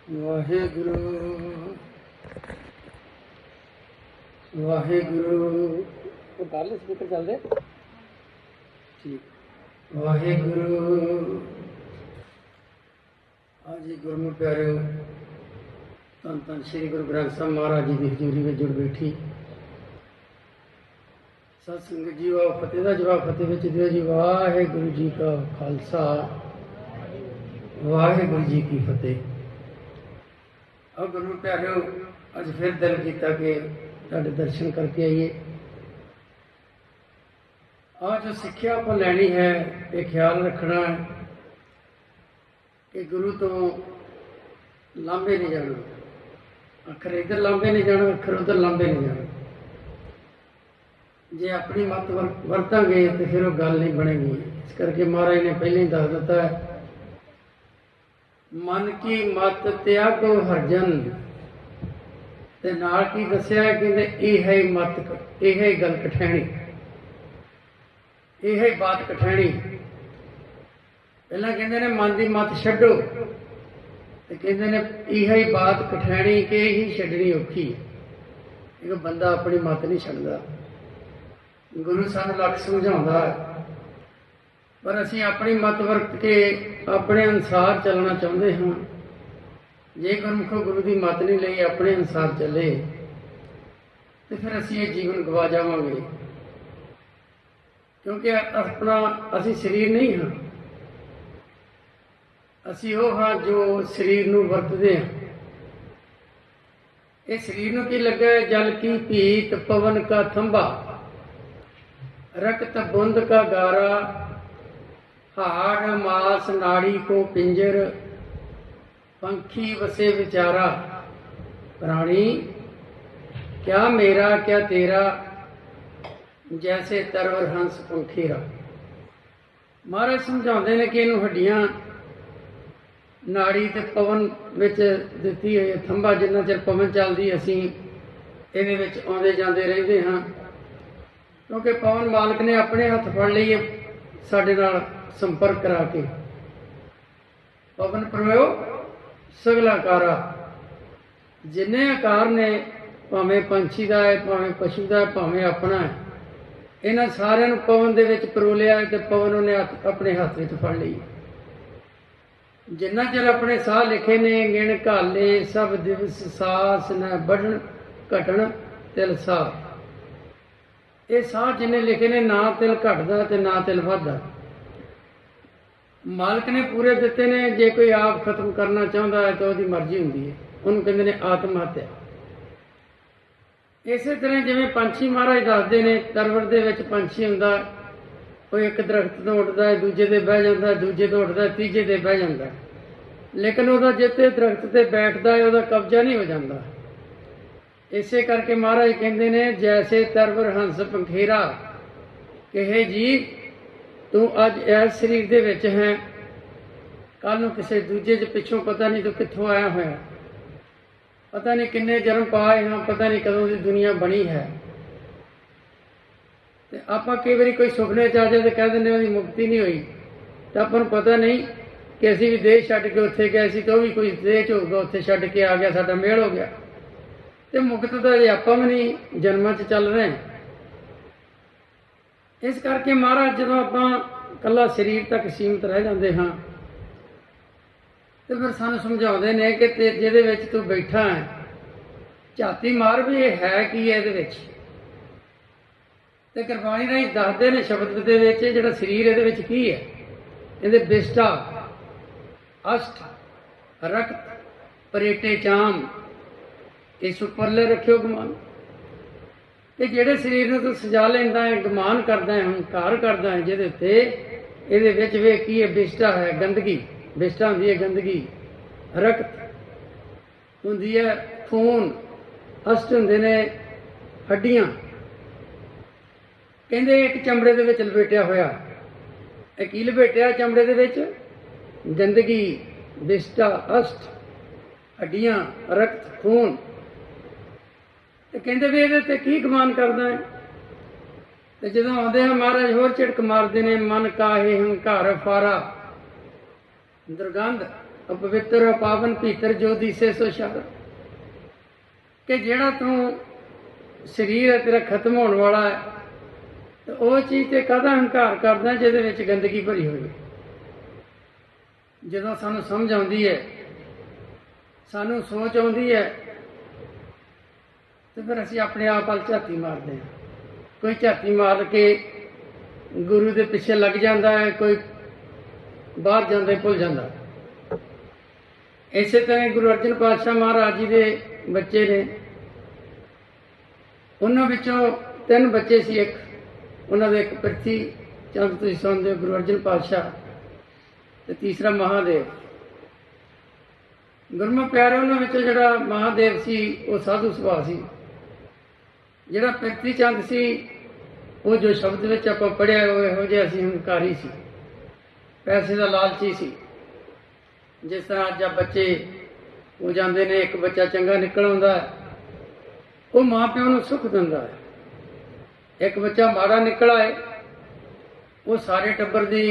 ਵਾਹਿਗੁਰੂ ਵਾਹਿਗੁਰੂ। ਉਹ ਗੱਲ ਸਪੀਕਰ ਚੱਲਦੇ ਠੀਕ। ਵਾਹਿਗੁਰੂ। ਅੱਜ ਗੁਰਮੁਖ ਪਿਆਰਿਓ, ਧੰਨ ਧੰਨ ਸ਼੍ਰੀ ਗੁਰੂ ਗ੍ਰੰਥ ਸਾਹਿਬ ਮਹਾਰਾਜ ਜੀ ਦੀ ਹਜ਼ੂਰੀ ਵਿੱਚ ਜੁੜ ਬੈਠੀ ਸਤ ਸੰਗਤ ਜੀ। ਆਓ ਫਤਿਹ ਦਾ ਜਵਾਬ ਫਤਿਹ ਵਿੱਚ ਦਿਓ ਜੀ। ਵਾਹਿਗੁਰੂ ਜੀ ਕਾ ਖਾਲਸਾ, ਵਾਹਿਗੁਰੂ ਜੀ ਕੀ ਫਤਿਹ। ਆਓ ਗੁਰਮੁਖ ਪਿਆਰਿਓ, ਅੱਜ ਫਿਰ ਦਿਲ ਕੀਤਾ ਕਿ ਤੁਹਾਡੇ ਦਰਸ਼ਨ ਕਰਕੇ ਆਈਏ। ਆਹ ਜੋ ਸਿੱਖਿਆ ਆਪਾਂ ਲੈਣੀ ਹੈ, ਇਹ ਖਿਆਲ ਰੱਖਣਾ ਹੈ ਕਿ ਗੁਰੂ ਤੋਂ ਲਾਂਭੇ ਨਹੀਂ ਜਾਣਾ। ਅੱਖਰ ਇੱਧਰ ਲਾਂਭੇ ਨਹੀਂ ਜਾਣਾ, ਅੱਖਰ ਉੱਧਰ ਲਾਂਭੇ ਨਹੀਂ ਜਾਣਾ। ਜੇ ਆਪਣੀ ਮੱਤ ਵਰਤਾਂਗੇ ਤੇ ਫਿਰ ਉਹ ਗੱਲ ਨਹੀਂ ਬਣੇਗੀ। ਇਸ ਕਰਕੇ ਮਹਾਰਾਜ ਨੇ ਪਹਿਲਾਂ ਹੀ ਦੱਸ ਦਿੱਤਾ ਹੈ, ਮਨ ਕੀ ਮਤ ਤਿਆਗੋ ਹਰਜਨ। ਤੇ ਨਾਲ ਕੀ ਦੱਸਿਆ, ਕਹਿੰਦੇ ਇਹ ਹੈ ਮਤ, ਇਹ ਹੈ ਗੱਲ ਕਠੈਣੀ, ਇਹ ਹੈ ਬਾਤ ਕਠੈਣੀ। ਪਹਿਲਾਂ ਕਹਿੰਦੇ ਨੇ ਮਨ ਦੀ ਮਤ ਛੱਡੋ, ਤੇ ਕਹਿੰਦੇ ਨੇ ਇਹ ਹੈ ਬਾਤ ਕਠੈਣੀ, ਕਿ ਹੀ ਛੱਡਣੀ ਔਖੀ। ਇੱਕ ਬੰਦਾ ਆਪਣੀ ਮਤ ਨਹੀਂ ਛੱਡਦਾ। ਗੁਰੂ ਸਾਨੂੰ ਲੱਖ ਸਮਝਾਉਂਦਾ ਹੈ, ਪਰ ਅਸੀਂ ਆਪਣੀ ਮਤ ਵਰਤ ਕੇ ਆਪਣੇ ਅਨੁਸਾਰ ਚੱਲਣਾ ਚਾਹੁੰਦੇ ਹਾਂ। ਜੇ ਗੁਰਮੁਖੋ ਗੁਰੂ ਦੀ ਮਤ ਨਹੀਂ ਲਈ, ਆਪਣੇ ਅਨੁਸਾਰ ਚੱਲੇ, ਤੇ ਫਿਰ ਅਸੀਂ ਇਹ ਜੀਵਨ ਗਵਾ ਜਾਵਾਂਗੇ। ਕਿਉਂਕਿ ਅਸੀਂ ਸਰੀਰ ਨਹੀਂ ਹਾਂ, ਅਸੀਂ ਉਹ ਹਾਂ ਜੋ ਸਰੀਰ ਨੂੰ ਵਰਤਦੇ ਹਾਂ। ਇਹ ਸਰੀਰ ਨੂੰ ਕੀ ਲੱਗਾ, ਜਲ ਕੀ ਭੀਤ ਪਵਨ ਕਾ ਥੰਬਾ, रक्त बुंद का गारा, हाड़ मास नाड़ी को पिंजर, पंखी वसे विचारा। प्राणी क्या मेरा क्या तेरा, जैसे तरवर हंस पंखेरा। महाराज समझाते हैं कि इनू हड्डियां नाड़ी ते पवन विच दिती हुई थंबा, जिन्ना चिर पवन चलदी असीं इहदे विच आउंदे जांदे रहिंदे हां। क्योंकि पवन मालिक ने अपने हथ फड़ लिए साडे नाल संपर्क करा के। पवन प्रयो सगला आकारा, जिन्ने आकार ने, भावें पंछी का है, भावें पशु का है, भावें अपना है, इन्हां सारिआं नूं पवन दे विच परो लिया ते पवन उन्हें अपने हथ विच फड़ ਲਈ। जिन्ना चिर अपने साह लिखे ने, गिण घाले सब दिवस सास न बढ़न घटन तिल साह। ਇਹ ਸਾਹ ਜਿੰਨੇ ਲਿਖੇ ਨੇ, ਨਾ ਤਿਲ ਘਟਦਾ ਤੇ ਨਾ ਤਿਲ ਵੱਧਦਾ। ਮਾਲਕ ਨੇ ਪੂਰੇ ਦਿੱਤੇ ਨੇ। ਜੇ ਕੋਈ ਆਪ ਖਤਮ ਕਰਨਾ ਚਾਹੁੰਦਾ ਹੈ ਤਾਂ ਉਹਦੀ ਮਰਜ਼ੀ ਹੁੰਦੀ ਹੈ, ਉਹਨੂੰ ਕਹਿੰਦੇ ਨੇ ਆਤਮ ਹੱਤਿਆ। ਇਸੇ ਤਰ੍ਹਾਂ ਜਿਵੇਂ ਪੰਛੀ ਮਹਾਰਾਜ ਦੱਸਦੇ ਨੇ, ਤਰਵਰ ਦੇ ਵਿੱਚ ਪੰਛੀ ਹੁੰਦਾ, ਉਹ ਇੱਕ ਦਰਖਤ ਤੋਂ ਉੱਡਦਾ ਹੈ, ਦੂਜੇ ਤੇ ਬਹਿ ਜਾਂਦਾ, ਦੂਜੇ ਤੋਂ ਉੱਡਦਾ, ਤੀਜੇ ਤੇ ਬਹਿ ਜਾਂਦਾ, ਲੇਕਿਨ ਉਹਦਾ ਜਿੱਥੇ ਦਰਖਤ ਤੇ ਬੈਠਦਾ ਹੈ ਉਹਦਾ ਕਬਜ਼ਾ ਨਹੀਂ ਹੋ ਜਾਂਦਾ। ਇਸੇ ਕਰਕੇ ਮਹਾਰਾਜ ਕਹਿੰਦੇ ਨੇ, ਜੈਸੇ ਤਰਵਰ ਹੰਸ ਪੰਖੇਰਾ, ਕਹੇ ਜੀ ਤੂੰ ਅੱਜ ਇਸ ਸਰੀਰ ਦੇ ਵਿੱਚ ਹੈ, ਕੱਲ ਨੂੰ ਕਿਸੇ ਦੂਜੇ 'ਚ ਪਿੱਛੋਂ ਪਤਾ ਨਹੀਂ ਤੂੰ ਕਿੱਥੋਂ ਆਇਆ ਹੋਇਆ, ਪਤਾ ਨਹੀਂ ਕਿੰਨੇ ਜਨਮ ਪਾਏ ਹਾਂ, ਪਤਾ ਨਹੀਂ ਕਦੋਂ ਦੀ ਦੁਨੀਆ ਬਣੀ ਹੈ। ਤੇ ਆਪਾਂ ਕਈ ਵਾਰੀ ਕੋਈ ਸੁਪਨੇ 'ਚ ਆ ਜਾਏ ਤੇ ਕਹਿ ਦਿੰਦੇ ਉਹਦੀ ਮੁਕਤੀ ਨਹੀਂ ਹੋਈ, ਤਾਂ ਆਪਾਂ ਨੂੰ ਪਤਾ ਨਹੀਂ ਕਿ ਅਸੀਂ ਵੀ ਦੇਹ ਛੱਡ ਕੇ ਉੱਥੇ ਗਏ ਸੀ, ਤੇ ਉਹ ਵੀ ਕੋਈ ਦੇਹ 'ਚ ਹੋਊਗਾ, ਉੱਥੇ ਛੱਡ ਕੇ ਆ ਗਿਆ, ਸਾਡਾ ਮੇਲ ਹੋ ਗਿਆ। ਤੇ ਮੁਕਤ ਤਾਂ ਜੇ ਆਪਾਂ ਵੀ ਨਹੀਂ ਜਨਮਾਂ 'ਚ ਚੱਲ ਰਹੇ। ਇਸ ਕਰਕੇ ਮਹਾਰਾਜ ਜਦੋਂ ਆਪਾਂ ਇਕੱਲਾ ਸਰੀਰ ਤੱਕ ਸੀਮਿਤ ਰਹਿ ਜਾਂਦੇ ਹਾਂ, ਤੇ ਫਿਰ ਸਾਨੂੰ ਸਮਝਾਉਂਦੇ ਨੇ ਕਿ ਜਿਹਦੇ ਵਿੱਚ ਤੂੰ ਬੈਠਾ ਹੈ, ਝਾਤੀ ਮਾਰ ਵੀ ਇਹ ਹੈ ਕੀ ਹੈ ਇਹਦੇ ਵਿੱਚ। ਤੇ ਗੁਰਬਾਣੀ ਰਾਹੀਂ ਦੱਸਦੇ ਨੇ ਸ਼ਬਦ ਦੇ ਵਿੱਚ, ਜਿਹੜਾ ਸਰੀਰ ਇਹਦੇ ਵਿੱਚ ਕੀ ਹੈ। ਇਹਦੇ ਬਿਸ਼ਟਾ ਅਸ਼ਟ ਰਕਤ ਪਰੇਟੇ ਚਾਮ, ਇਸ ਉੱਪਰਲੇ ਰੱਖਿਓ ਗਮਾਨ। ਤੇ ਜਿਹੜੇ ਸਰੀਰ ਨੂੰ ਤੂੰ ਸਜਾ ਲੈਂਦਾ ਹੈ, ਗਮਾਨ ਕਰਦਾ ਹੈ, ਹੰਕਾਰ ਕਰਦਾ ਹੈ ਜਿਹਦੇ ਉੱਤੇ, ਇਹਦੇ ਵਿੱਚ ਵੇ ਕੀ ਹੈ, ਬਿਸ਼ਟਾ ਹੈ ਗੰਦਗੀ। ਬਿਸ਼ਟਾ ਹੁੰਦੀ ਹੈ ਗੰਦਗੀ, ਰਕਤ ਹੁੰਦੀ ਹੈ ਖੂਨ, ਅਸ਼ਟ ਹੁੰਦੇ ਨੇ ਹੱਡੀਆਂ। ਕਹਿੰਦੇ ਇੱਕ ਚਮੜੇ ਦੇ ਵਿੱਚ ਲਪੇਟਿਆ ਹੋਇਆ, ਇਹ ਕੀ ਲਪੇਟਿਆ ਚਮੜੇ ਦੇ ਵਿੱਚ, ਗੰਦਗੀ, ਬਿਸ਼ਟਾ, ਅਸ਼ਟ, ਹੱਡੀਆਂ, ਰਕਤ, ਖੂਨ। ਤੇ ਕਹਿੰਦੇ ਵੀ ਇਹਦੇ ਤੇ ਕੀ ਗੁਮਾਨ ਕਰਦਾ ਹੈ। ਤੇ ਜਦੋਂ ਆਉਂਦੇ ਆ ਮਹਾਰਾਜ ਹੋਰ ਝਿੜਕ ਮਾਰਦੇ ਨੇ, ਮਨ ਕਾਹੇ ਹੰਕਾਰ ਫਾਰਾ, ਦੁਰਗੰਧ अपवित्र पावन भीतर जो दिसे सो शर, कि जेड़ा तू शरीर है तेरा खत्म होने वाला है, तो वो चीज़ ते काहदा हंकार करदा जिहदे विच गंदगी भरी होई। जदों सानू समझ आउंदी है, सानू सोच आउंदी है, तो फिर असीं अपने आप वल झाती मारते हैं। कोई झाती मार के गुरु के पिछे लग जाता है, कोई बाहर जाते भुल जाता। इस तरह गुरु अर्जन पातशाह महाराज जी के बच्चे ने, उन्होंने विचों 3 बच्चे सी। एक उन्होंने एक पृथ्वी चंद तुसीं सुणदे हो, गुरु अर्जन पातशाह, ते तीसरा महादेव। गुरमुख प्यारे, उन्होंने विचों जिहड़ा महादेव सी वो साधु सुभाਅ सी। जिहड़ा पृथ्वी चंद सी वो जो शब्द विच आपां पढ़िआ इहो जिहा सी, हंकारी सी, पैसे का लालची सी। जिस तरह अज बच्चे वो जाते ने, एक बच्चा चंगा निकल आउंदा है, वो माँ प्यो नूं सुख दिंदा है। एक बच्चा माड़ा निकल आए, वो सारे टब्बर दी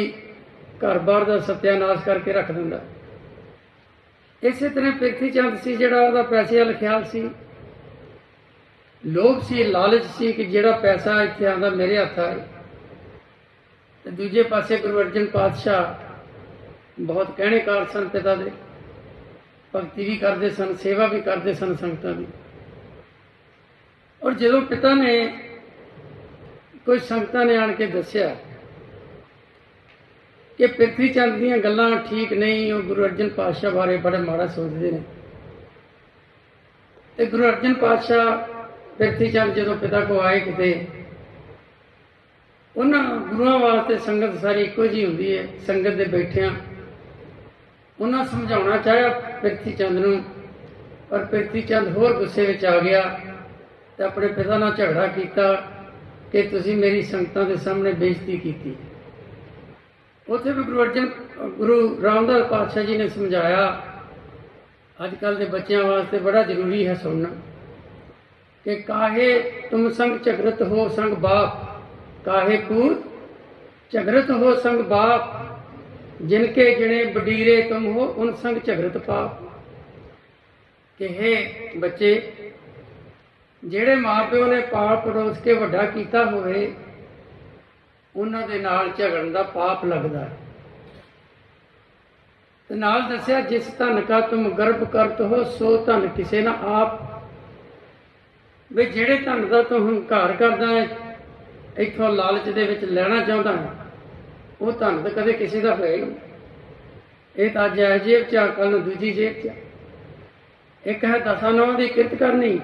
घर बार का सत्यानाश करके रख दिंदा। इस तरह पृथ्वी चंद सी, जिहड़ा उहदा पैसे वाल ख्याल सी, लोभ सी, लालच सी कि जिहड़ा पैसा इत्थे आंदा मेरे हत्थ आए। ते दूजे पासे गुरु अर्जन पातशाह बहुत कहणेकार सन, पिता दे भगती भी करते सन, सेवा भी करते सन संगतां दी। और जदों पिता ने कुछ संगतां ने आण के दस्सिया कि पृथ्वी चंद दीयां गल्लां ठीक नहीं, वो गुरु अर्जन पातशाह बारे बड़ा माड़ा सोचते हैं। ते गुरु अर्जन पातशाह पृथ्वी चंद जदों पिता को आए किते, उन्होंने गुरुआं वास्ते संगत सारी इक्को जी हुंदी है। संगत दे बैठिया उन्होंने समझाउणा चाਹਿਆ पृथ्वी चंद नूं, पर पृथ्वी चंद होर गुस्से विच आ गया ते अपने पिता नाल झगड़ा किया कि तुसीं मेरी संगतां दे सामने बेइज्जती की। उत्थे भी गुरु रामदास पातशाह जी ने समझाया, अजकल के बच्चों वास्ते बड़ा जरूरी है सुनना, कि काहे तुम संग झगड़त हो संग बाप, काहे पूत झगड़त हो संग बाप, जिनके जिने बडीरे तुम हो उन संग झगड़त पाप। कि हे बच्चे, जेड़े माँ प्यो ने पाल पड़ोस के वड्डा कीता होवे, उन्हां दे नाल झगड़न दा पाप लगदा है। ते नाल दस्सिया, जिस धन का तुम गर्भ करत हो सो धन किसे ना आप। भी जेड़े धन का तू हंकार करदा है, इत्थों लालच दे विच लैना चाहुंदा है, वो धन तो कदे किसी का होया नहीं। ये तो अज इस जेब च, कल नूं दूजी जेब च। एक है 10 नौं की किरत करनी,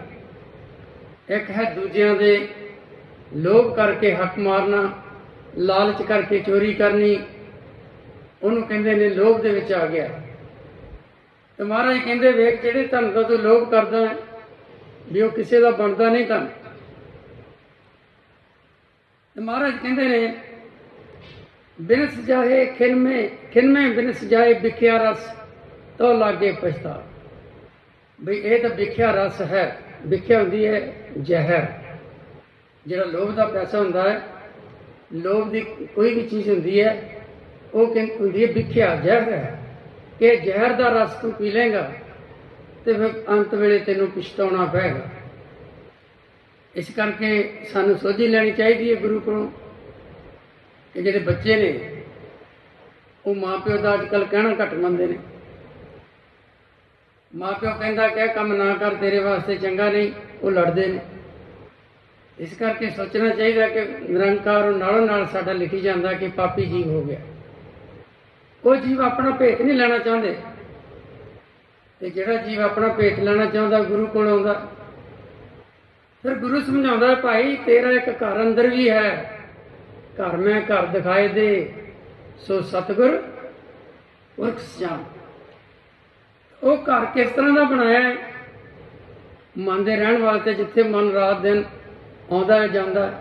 एक है दूजियां दे लोभ करके हक मारना, लालच करके चोरी करनी। उन्होंने कहते ने लोभ दे विच आ गया। तो महाराज कहते वेख, जिहड़े धन का तू लोभ करदा है भी वो किसी का बनता नहीं धन। तो महाराज कहते ने, बिनस जाए खिनमे बिनस जाए बिख्या रस, तो लागे पछता। बई ये तो बिख्या रस है। बिख्या होंदी है जहर, जिहड़ा लोभ का पैसा होंदा है, लोभ की कोई भी चीज़ होंदी है, वो होंदी है बिख्या, जहर है। कि जहर का रस तू पी लेगा तो फिर अंत वेले तेनों पछताउणा पेगा। इस करके सानू सोझी लैनी चाहिए है गुरु कोलों कि जिहड़े बच्चे ने वो माँ प्यो का अजकल कहना घट मनते हैं। माँ प्यो कहता क्या काम ना कर, तेरे वास्ते चंगा नहीं, वो लड़ते हैं। इस करके सोचना चाहिए कि निरंकार नालों नाल साडा लिखी जाता कि पापी जीव हो गया। वो जीव अपना भेत नहीं लेना चाहते, तो जिहड़ा जीव अपना भेत लेना चाहता गुरु कोल आउंदा। फिर गुरु समझाता है, भाई तेरा एक घर अंदर भी है, घर में घर दिखाए दे सो सतगुर पुरख जान। वो घर किस तरह का बनाया है? मन के रहने वास्ते, जिथे मन रात दिन आउंदा है जांदा है।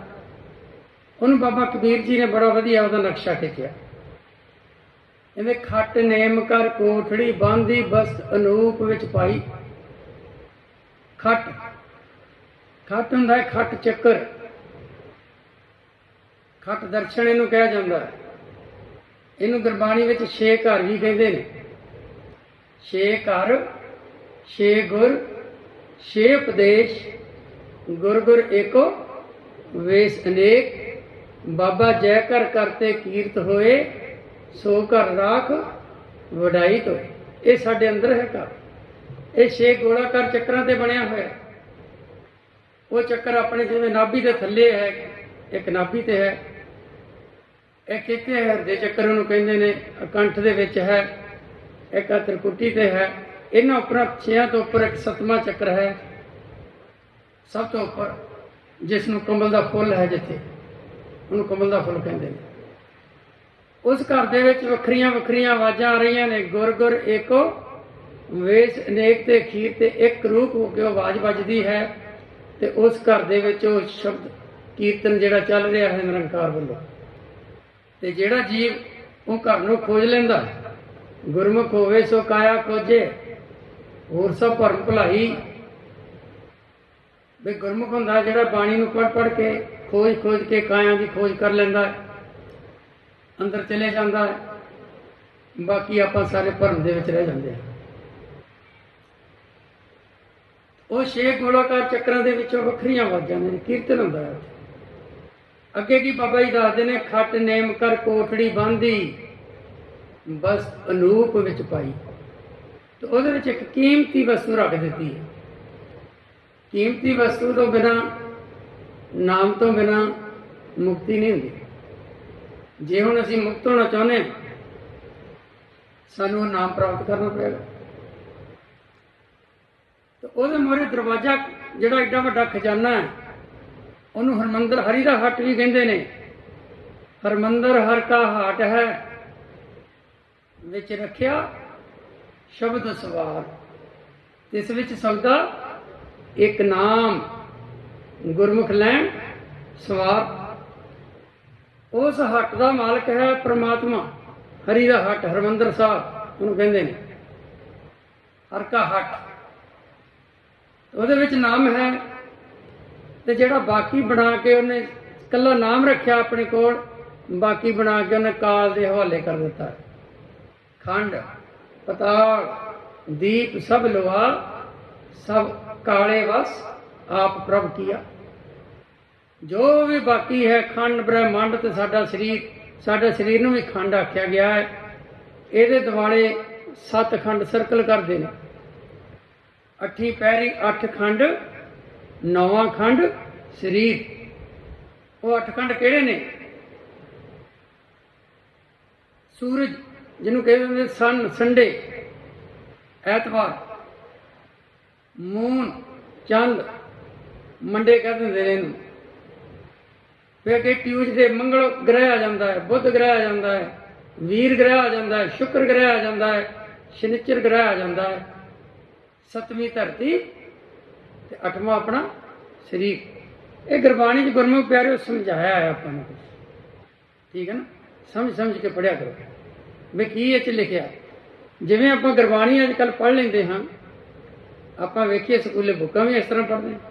उन्होंने बाबा कबीर जी ने बड़ा वधिया उसका नक्शा खिंचिया। इवें खट नेम कर कोठड़ी बांधी बस्त अनूप विच पाई। खट खट हुंदा है खट चक्कर, खट दर्शन इनू कहा जाता है। इनू गुरबाणी विच 6 घर भी कहते हैं। छे घर, छे गुर, छे उपदेश, गुर गुर एको वेश अनेक। बाबा जय कर करते कीरत होए, सो घर राख वडाई तो। ये साडे अंदर है घर। ये छे गोलाकार चक्रां ते बनया होया। वो चक्कर अपने जिवें नाभि दे थल्ले है, एक नाभि ते है, एक इत्थे है हृदय चक्कर उहनूं कहिंदे ने, कंठ दे विच है, एक त्रिकुटी ते है। इन्हां उपर छेआं तो उपर एक सतवां चक्र है, सब तो उपर, जिसनूं कमल दा फुल है, जिथे उहनूं कमल दा फुल कहिंदे ने। उस घर दे विच वखरियां वखरियां आवाज़ां आ रहीआं ने, गुर गुर एको वेश अनेक ते खीर ते एक रूप हो के आवाज़ वजदी है। ते उस घर दे विच वो शब्द कीर्तन जिहड़ा चल रहा है निरंकार वल्लों। ते जिहड़ा जीव वो घर नूं खोज लैंदा, गुरमुख होवे सो काया खोजे, होर सब भरम भुलाई। भी गुरमुख हुंदा जिहड़ा बाणी नूं पढ़ पढ़ के खोज खोज के काया की खोज कर लैंदा है, अंदर चले जाता है। बाकी आपां सारे भरम दे विच रह जांदे हैं। वो छे गोलाकार चक्रां दे विचों वखरियां आवाज़ां ने, कीर्तन हुंदा है। अगे की बाबा जी दसदे ने, खट नेम कर कोठड़ी बांधी, बस अनूप विच पाई। तो उहदे विच एक कीमती वस्तु रख दित्ती है। कीमती वस्तु तो बिना, नाम तो बिना मुक्ति नहीं हुंदी। जे हुण असीं मुक्त होना चाहुंदे हां, सानूं नाम प्राप्त करना पएगा। तो ਉਹਦੇ ਮੂਹਰੇ दरवाजा ਜਿਹੜਾ एडा ਵੱਡਾ खजाना है, ਉਹਨੂੰ हरमंदर हरि का हट भी कहते हैं। हरमंदर हर का हाट है, विच रखिया शब्द सवार, इस विच सौदा एक नाम, गुरमुख लैन सवार। उस हट का मालक है परमात्मा, हरि का हट, हरमंदर साहब ਉਹਨੂੰ कहते हैं। हर का हट, ਉਹਦੇ ਵਿੱਚ नाम है। तो ਜਿਹੜਾ बाकी बना के उन्हें कला नाम रखा अपने कोल, बाकी बना के उन्हें काल के हवाले कर दिता है। खंड पताल दीप सब लुआ, सब काले वस आप प्रभ किया। जो भी बाकी है खंड ब्रह्मांड ते साडा शरीर, साडे शरीर नूं भी खंड आख्या गया है। ਇਹਦੇ दुआले 7 खंड सर्कल करते हैं। अठी पैरी 8 खंड, 9वां खंड शरीर। वो 8 खंड किहड़े ने? सूरज जिन्हों कहते सन, संडे ऐतवार, मून चंद मंडे कह देंगे इन्हूं। फिर अगे ट्यूजडे मंगल ग्रह आ जाता है, बुध ग्रह आ जाता है, वीर ग्रह आ जाता है, शुक्र ग्रह आ जाता है, शनिचर ग्रह आ जाता है, 7वीं धरती, 8वां अपना शरीर। ये गुरबाणी च गुरमुख प्यारे समझाया है अपने कुछ, ठीक है ना। समझ समझ के पढ़िया करो भी की इह लिखिया। जिवें आपां गुरबाणी अजकल पढ़ लेंदे हां, आपां वेखीए स्कूले बुकां भी इस तरह पढ़दे हां।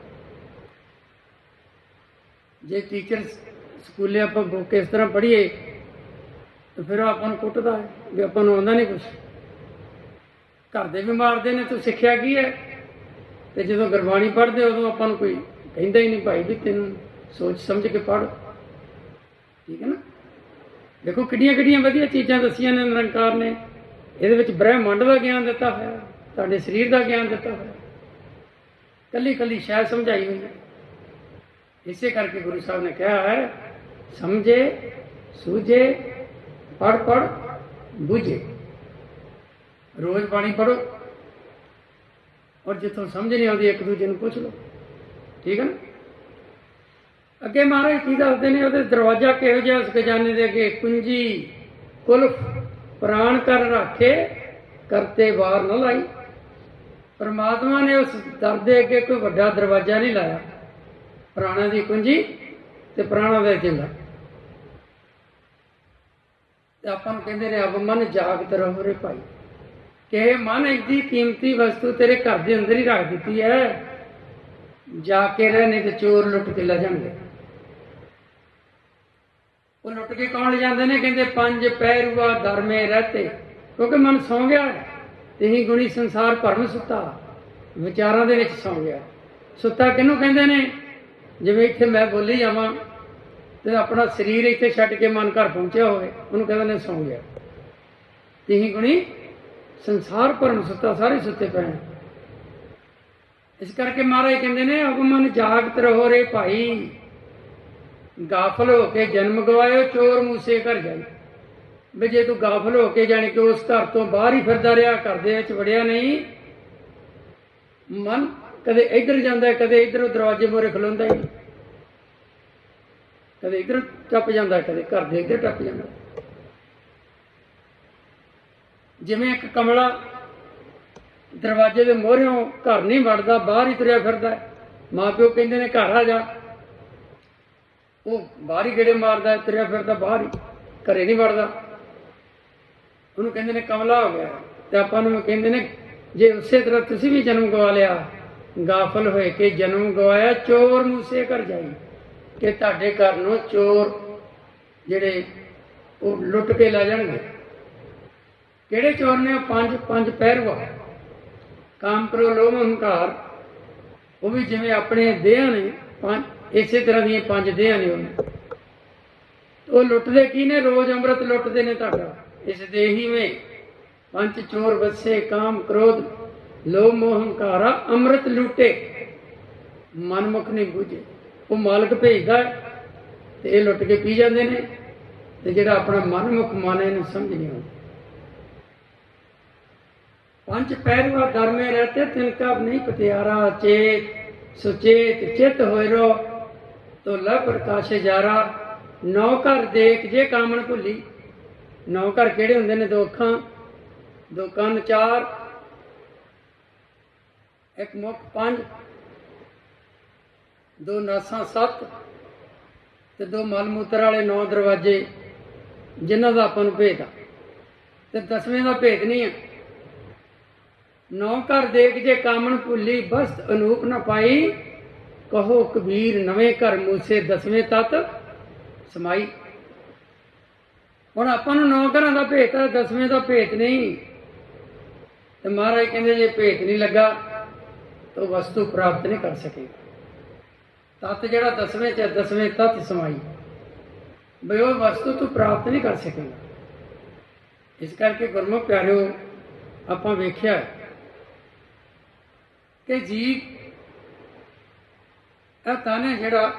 जे टीचर स्कूले आपां बुक इस तरह पढ़ीए तो फिर आपां नूं कुੱਟਦਾ है भी आपां नूं आउंदा नहीं कुछ। घर दे भी मारते ने, तू सिक्ख्या की है। तो जो गुरबाणी पढ़ते उदों आपां नूं कोई कहिंदा ही नहीं, भाई भी तेनों सोच समझ के पढ़, ठीक है ना। देखो किड्डियां किड्डियां वधिया चीज़ां दसियां ने निरंकार ने। इहदे विच ब्रह्मंड का ज्ञान दिता है, तुहाडे शरीर का ज्ञान दिता है, कली कली शै समझाई हुई है। इसे करके गुरु साहब ने कहा है, समझे सूझे पढ़ पढ़ बूझे। रोज पानी पढ़ो, और जितों समझ नहीं आती एक दूजे को पूछ लो, ठीक है ना। अगे महाराज की दसते हैं, वो दरवाजा किहो जिहा उस खजाने दे अगे, कुंजी कुल्फ प्राण कर रखे, करते वार न लाई। परमात्मा ने उस दर दे अगे कोई वड्डा दरवाजा नहीं लाया, प्राणा की कुंजी ते प्राणा का जिंदा। आपां नूं कहंदे ने, अब मन जागत रहो रे भाई, कि मन इतनी कीमती वस्तु तेरे घर के अंदर ही रख दी है, जाके रहने तो चोर लुट के ले जाएंगे। वो लुट के कौन ले जाते हैं? कहते 5 पैरुआ दर में रहते, क्योंकि मन सौ गया है, ਤਿਹੀ ਗੁਣੀ ਸੰਸਾਰ ਭਰਮ ਸੁੱਤਾ, ਵਿਚਾਰਾਂ ਦੇ ਵਿੱਚ ਸੌਂ ਗਿਆ। ਸੁੱਤਾ ਕਿਹਨੂੰ ਕਹਿੰਦੇ ਨੇ? ਜਿਵੇਂ ਇੱਥੇ ਮੈਂ ਬੋਲੀ ਜਾਵਾਂ ਤੇ ਆਪਣਾ ਸਰੀਰ ਇੱਥੇ ਛੱਡ ਕੇ ਮਨ ਘਰ ਪਹੁੰਚਿਆ ਹੋਵੇ, ਉਹਨੂੰ ਕਹਿੰਦੇ ਨੇ ਸੌਂ ਗਿਆ। ਤਿਹੀ ਗੁਣੀ ਸੰਸਾਰ ਭਰਮ ਸੁੱਤਾ, ਸਾਰੇ ਸੁੱਤੇ ਪਏ ਨੇ। ਇਸ ਕਰਕੇ ਮਹਾਰਾਜ ਕਹਿੰਦੇ ਨੇ ਅਗਮਨ ਜਾਗਤ ਰਹੋ ਰੇ ਭਾਈ, ਗਾਫਲ ਹੋ ਕੇ ਜਨਮ ਗਵਾਇਓ ਚੋਰ ਮੂਸੇ ਘਰ ਜਾਈ। ਵੀ ਜੇ ਤੂੰ ਗਾਫਲ ਹੋ ਕੇ ਜਾਣੀ ਕਿ ਉਸ ਘਰ ਤੋਂ ਬਾਹਰ ਹੀ ਫਿਰਦਾ ਰਿਹਾ, ਘਰ ਦੇ ਵਿੱਚ ਵੜਿਆ ਨਹੀਂ, ਮਨ ਕਦੇ ਇੱਧਰ ਜਾਂਦਾ, ਕਦੇ ਇੱਧਰ ਦਰਵਾਜ਼ੇ ਮੂਹਰੇ ਖਲੋਂਦਾ ਹੀ, ਕਦੇ ਇੱਧਰ ਟੱਪ ਜਾਂਦਾ, ਕਦੇ ਘਰ ਦੇ ਇੱਧਰ ਟੱਪ ਜਾਂਦਾ। ਜਿਵੇਂ ਇੱਕ ਕਮਲਾ ਦਰਵਾਜ਼ੇ ਦੇ ਮੂਹਰਿਓਂ ਘਰ ਨਹੀਂ ਵੜਦਾ, ਬਾਹਰ ਹੀ ਤੁਰਿਆ ਫਿਰਦਾ। ਮਾਂ ਪਿਓ ਕਹਿੰਦੇ ਨੇ ਘਰ ਆ ਜਾ, ਉਹ ਬਾਹਰ ਹੀ ਗੇੜੇ ਮਾਰਦਾ, ਤੁਰਿਆ ਫਿਰਦਾ ਬਾਹਰ ਹੀ, ਘਰੇ ਨਹੀਂ ਵੜਦਾ। ਉਹਨੂੰ ਕਹਿੰਦੇ ਨੇ ਕਮਲਾ ਹੋ ਗਿਆ। ਤੇ ਆਪਾਂ ਨੂੰ ਕਹਿੰਦੇ ਨੇ ਜੇ ਉਸੇ ਤਰ੍ਹਾਂ ਤੁਸੀਂ ਵੀ ਜਨਮ ਗਵਾ ਲਿਆ, ਗਾਫਲ ਹੋਏ ਕੇ ਜਨਮ ਗਵਾਇਆ, ਚੋਰ ਮੂਸੇ ਘਰ ਜਾਈ, ਕਿ ਤੁਹਾਡੇ ਘਰ ਨੂੰ ਚੋਰ ਜਿਹੜੇ ਉਹ ਲੁੱਟ ਕੇ ਲੈ ਜਾਣਗੇ। ਕਿਹੜੇ ਚੋਰ ਨੇ? ਉਹ ਪੰਜ ਪਹਿਰਵਾ, ਕਾਮ ਕਰੋ ਲੋਭ ਹੰਕਾਰ। ਉਹ ਵੀ ਜਿਵੇਂ ਆਪਣੇ ਦੇਹਾਂ ਨੇ, ਇਸੇ ਤਰ੍ਹਾਂ ਦੀਆਂ 5 ਦੇਹਾਂ ਨੇ। ਉਹ ਲੁੱਟਦੇ ਕੀ ਨੇ? ਰੋਜ਼ ਅੰਮ੍ਰਿਤ ਲੁੱਟਦੇ ਨੇ ਤੁਹਾਡਾ। ਇਸ ਦੇਹੀ ਵਿੱਚ 5 ਚੋਰ ਵਸੇ, ਕਾਮ ਕ੍ਰੋਧ ਲੋਭ ਮੋਹ ਹੰਕਾਰਾ, ਅੰਮ੍ਰਿਤ ਲੁੱਟੇ ਮਨਮੁਖ ਨਹੀਂ ਬੁਝੇ। ਉਹ ਮਾਲਕ ਭੇਜਦਾ ਤੇ ਇਹ ਲੁੱਟ ਕੇ ਪੀ ਜਾਂਦੇ ਨੇ, ਤੇ ਜਿਹੜਾ ਆਪਣਾ ਮਨਮੁਖ ਮਨ ਇਹਨੂੰ ਸਮਝ ਨਹੀਂ ਆਉਂਦਾ। 5 ਪਹਿਰਵਾ ਦਰਮੇ ਰਹਤੇ ਤਿਨਕਾ ਨਹੀਂ ਪਤਿਆਰਾ, ਚੇਤ ਸੁਚੇਤ ਚਿਤ ਹੋਏ ਰੋ ਤੋ ਲੈ ਪ੍ਰਕਾਸ਼ ਜਾਰਾ। 9 ਘਰ ਦੇਖ ਜੇ ਕਾਮਣ ਭੁੱਲੀ। 9 ਘਰ ਕਿਹੜੇ ਹੁੰਦੇ ਨੇ? 2 ਅੱਖਾਂ, 2 ਕੰਨ, 4 ਇੱਕ ਮੁਖ, 5 2 ਨਾਸਾਂ, 7 ਤੇ 2 ਮਲ ਮੂਤਰ ਵਾਲੇ 9 ਦਰਵਾਜ਼ੇ, ਜਿਨ੍ਹਾਂ ਦਾ ਆਪਾਂ ਨੂੰ ਭੇਦ ਆ, ਤੇ 10ਵੇਂ ਦਾ ਭੇਦ ਨਹੀਂ ਹੈ। 9 ਘਰ ਦੇਖ ਜੇ ਕਾਮਣ ਭੁੱਲੀ, ਬਸਤ ਅਨੂਪ ਨਾ ਪਾਈ, ਕਹੋ ਕਬੀਰ ਨਵੇਂ ਘਰ ਮੂਸੇ, 10ਵੇਂ ਤੱਤ ਸਮਾਈ। ਹੁਣ ਆਪਾਂ ਨੂੰ 9 ਘਰਾਂ ਦਾ ਭੇਤ ਹੈ, 10ਵੇਂ ਦਾ ਭੇਤ ਨਹੀਂ। ਤੇ ਮਹਾਰਾਜ ਕਹਿੰਦੇ ਜੇ ਭੇਤ ਨਹੀਂ ਲੱਗਾ ਤਾਂ ਵਸਤੂ ਪ੍ਰਾਪਤ ਨਹੀਂ ਕਰ ਸਕੇਗਾ। ਤੱਤ ਜਿਹੜਾ 10ਵੇਂ 'ਚ, 10ਵੇਂ ਤੱਤ ਸਮਾਈ, ਬਈ ਉਹ ਵਸਤੂ ਤੂੰ ਪ੍ਰਾਪਤ ਨਹੀਂ ਕਰ ਸਕੇਗਾ। ਇਸ ਕਰਕੇ ਗੁਰਮੁਖ ਪਿਆਰਿਓ, ਆਪਾਂ ਵੇਖਿਆ ਕਿ ਜੀ ਇਹ ਤਨ ਹੈ ਜਿਹੜਾ,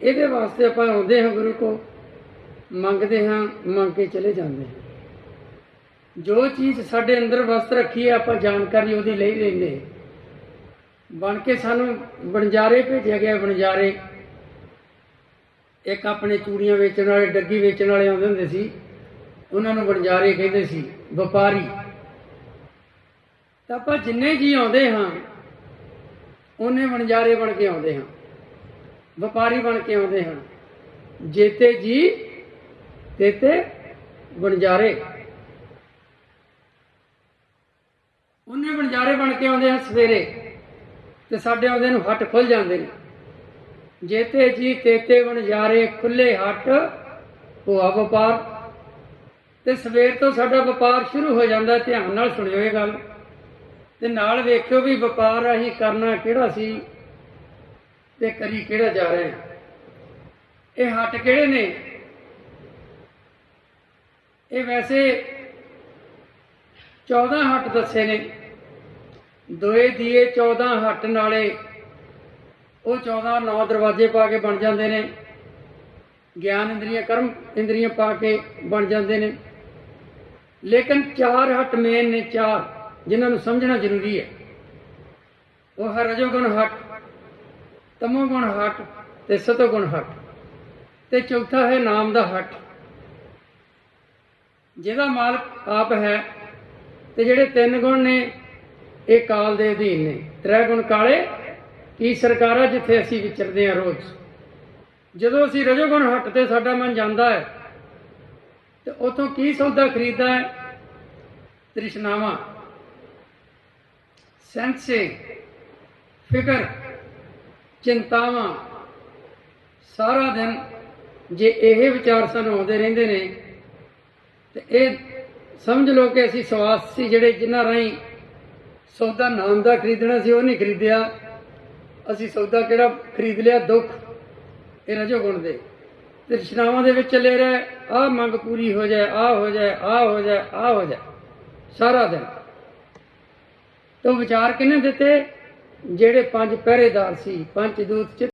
ਇਹਦੇ ਵਾਸਤੇ ਆਪਾਂ ਆਉਂਦੇ ਹਾਂ ਗੁਰੂ ਕੋ, ਮੰਗਦੇ ਹਾਂ, ਮੰਗ ਕੇ ਚਲੇ ਜਾਂਦੇ ਹਾਂ। ਜੋ ਚੀਜ਼ ਸਾਡੇ ਅੰਦਰ ਵਸਤ ਰੱਖੀ ਹੈ, ਆਪਾਂ ਜਾਣਕਾਰੀ ਉਹਦੀ ਲਈ ਲੈਂਦੇ। ਬਣ ਕੇ ਸਾਨੂੰ ਵਣਜਾਰੇ ਭੇਜਿਆ ਗਿਆ। ਵਣਜਾਰੇ ਇੱਕ ਆਪਣੇ ਚੂੜੀਆਂ ਵੇਚਣ ਵਾਲੇ, ਡੱਗੀ ਵੇਚਣ ਵਾਲੇ ਆਉਂਦੇ ਹੁੰਦੇ ਸੀ, ਉਹਨਾਂ ਨੂੰ ਵਣਜਾਰੇ ਕਹਿੰਦੇ ਸੀ, ਵਪਾਰੀ। ਤਾਂ ਆਪਾਂ ਜਿੰਨੇ ਜੀ ਆਉਂਦੇ ਹਾਂ ਉਹਨੇ ਵਣਜਾਰੇ ਬਣ ਕੇ ਆਉਂਦੇ ਹਾਂ, ਵਪਾਰੀ ਬਣ ਕੇ ਆਉਂਦੇ ਹਾਂ। ਜੇਤੇ ਜੀ ਤੇਤੇ ਵਣਜਾਰੇ, ਉਹਨੇ ਵਣਜਾਰੇ ਬਣ ਕੇ ਆਉਂਦੇ ਹਾਂ ਸਵੇਰੇ, ਤੇ ਸਾਡੇ ਆਉਂਦੇ ਨੂੰ ਹੱਟ ਖੁੱਲ ਜਾਂਦੇ ਨੇ। ਜੇਤੇ ਜੀ ਤੇਤੇ ਵਣਜਾਰੇ, ਖੁੱਲੇ ਹੱਟ ਹੋਆ ਵਪਾਰ। ਤੇ ਸਵੇਰ ਤੋਂ ਸਾਡਾ ਵਪਾਰ ਸ਼ੁਰੂ ਹੋ ਜਾਂਦਾ। ਧਿਆਨ ਨਾਲ ਸੁਣਿਓ ਇਹ ਗੱਲ, ਤੇ ਨਾਲ ਵੇਖਿਓ ਵੀ ਵਪਾਰ ਅਸੀਂ ਕਰਨਾ ਕਿਹੜਾ ਸੀ ਤੇ ਕਰੀ ਕਿਹੜਾ ਜਾ ਰਹੇ ਹਾਂ। ਇਹ ਹੱਟ ਕਿਹੜੇ ਨੇ? ਇਹ ਵੈਸੇ 14 ਹੱਟ ਦੱਸੇ ਨੇ। ਦੋਏ ਦੀਏ 14 ਹੱਟ ਨਾਲੇ ਉਹ 14 9 ਦਰਵਾਜ਼ੇ ਪਾ ਕੇ ਬਣ ਜਾਂਦੇ ਨੇ। ਗਿਆਨ ਇੰਦਰੀਆਂ, ਕਰਮ ਇੰਦਰੀਆਂ ਪਾ ਕੇ ਬਣ ਜਾਂਦੇ ਨੇ। ਲੇਕਿਨ 4 ਹੱਟ ਮੇਨ ਨੇ, 4 ਜਿਨ੍ਹਾਂ ਨੂੰ ਸਮਝਣਾ ਜ਼ਰੂਰੀ ਹੈ। ਉਹ ਹੈ ਰਜੋਗੁਣ ਹੱਟ, ਤਮੋਗੁਣ ਹੱਟ ਤੇ ਸਤੋਗੁਣ ਹੱਟ, ਤੇ ਚੌਥਾ ਹੈ ਨਾਮ ਦਾ ਹੱਟ, ਜਿਹਦਾ ਮਾਲਕ ਆਪ ਹੈ। ਤੇ ਜਿਹੜੇ 3 ਗੁਣ ਨੇ ਇਹ ਕਾਲ ਦੇ ਅਧੀਨ ਨੇ। 3 ਗੁਣ ਕਾਲੇ ਕੀ ਸਰਕਾਰਾ, ਜਿੱਥੇ ਅਸੀਂ ਵਿਚਰਦੇ ਹਾਂ ਰੋਜ਼। ਜਦੋਂ ਅਸੀਂ ਰਜੋਗੁਣ ਹੱਟ ਤੇ ਸਾਡਾ ਮਨ ਜਾਂਦਾ ਹੈ ਤੇ ਉਥੋਂ ਕੀ ਸੌਦਾ ਖਰੀਦਦਾ ਹੈ? ਤ੍ਰਿਸ਼ਨਾਵਾਂ, ਸੈਂਸੇ, ਫਿਕਰ, ਚਿੰਤਾਵਾਂ। ਸਾਰਾ ਦਿਨ ਜੇ ਇਹ ਵਿਚਾਰ ਸਾਨੂੰ ਆਉਂਦੇ ਰਹਿੰਦੇ ਨੇ ਤੇ ਇਹ ਸਮਝ ਲਓ ਕਿ ਅਸੀਂ ਸਵਾਸ ਸੀ ਜਿਹੜੇ ਜਿਨ੍ਹਾਂ ਰਾਹੀਂ ਸੌਦਾ ਨਾਮ ਦਾ ਖਰੀਦਣਾ ਸੀ ਉਹ ਨਹੀਂ ਖਰੀਦਿਆ। ਅਸੀਂ ਸੌਦਾ ਕਿਹੜਾ ਖਰੀਦ ਲਿਆ? ਦੁੱਖ। ਇਹ ਰਜੋ ਗੁਣ ਦੇ ਤ੍ਰਿਸ਼ਨਾਵਾਂ ਦੇ ਵਿੱਚ ਚੱਲੇ ਰਹੇ। ਆਹ ਮੰਗ ਪੂਰੀ ਹੋ ਜਾਏ, ਆਹ ਹੋ ਜਾਏ, ਆਹ ਹੋ ਜਾਏ, ਆਹ ਹੋ ਜਾਏ, ਸਾਰਾ ਦਿਨ। ਤਾਂ ਵਿਚਾਰ ਕਿਹਨੇ ਦਿੱਤੇ? ਜਿਹੜੇ ਪੰਜ ਪਹਿਰੇਦਾਰ ਸੀ, ਪੰਜ ਦੂਤ